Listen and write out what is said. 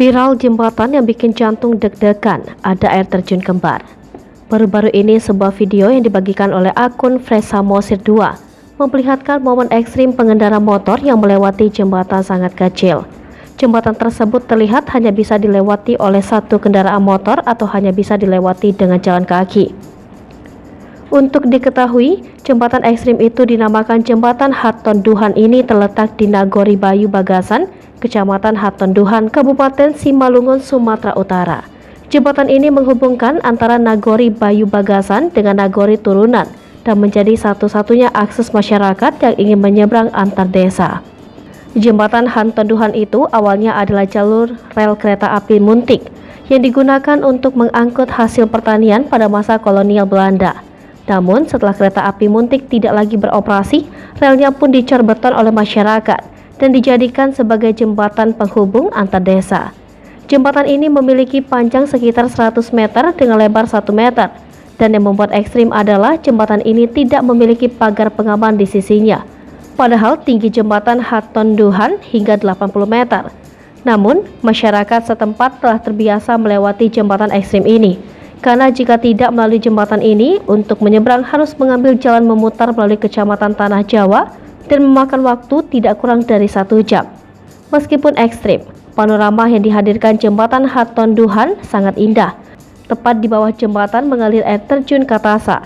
Viral jembatan yang bikin jantung deg-degan, ada air terjun kembar. Baru-baru ini sebuah video yang dibagikan oleh akun Fresamosir 2 memperlihatkan momen ekstrim pengendara motor yang melewati jembatan sangat kecil. Jembatan tersebut terlihat hanya bisa dilewati oleh satu kendaraan motor atau hanya bisa dilewati dengan jalan kaki. Untuk diketahui, jembatan ekstrim itu dinamakan Jembatan Hatonduhan ini terletak di Nagori Bayu Bagasan, Kecamatan Hatonduhan, Kabupaten Simalungun, Sumatera Utara. Jembatan ini menghubungkan antara Nagori Bayu Bagasan dengan Nagori Turunan dan menjadi satu-satunya akses masyarakat yang ingin menyeberang antar desa. Jembatan Hatonduhan itu awalnya adalah jalur rel kereta api Muntik yang digunakan untuk mengangkut hasil pertanian pada masa kolonial Belanda. Namun setelah kereta api Muntik tidak lagi beroperasi, relnya pun dicor beton oleh masyarakat dan dijadikan sebagai jembatan penghubung antar desa. Jembatan ini memiliki panjang sekitar 100 meter dengan lebar 1 meter, dan yang membuat ekstrim adalah jembatan ini tidak memiliki pagar pengaman di sisinya. Padahal tinggi jembatan Hatonduhan hingga 80 meter. Namun, masyarakat setempat telah terbiasa melewati jembatan ekstrim ini. Karena jika tidak melalui jembatan ini, untuk menyeberang harus mengambil jalan memutar melalui Kecamatan Tanah Jawa dan memakan waktu tidak kurang dari 1 jam. Meskipun ekstrim, panorama yang dihadirkan jembatan Hatonduhan sangat indah. Tepat di bawah jembatan mengalir air terjun Katasa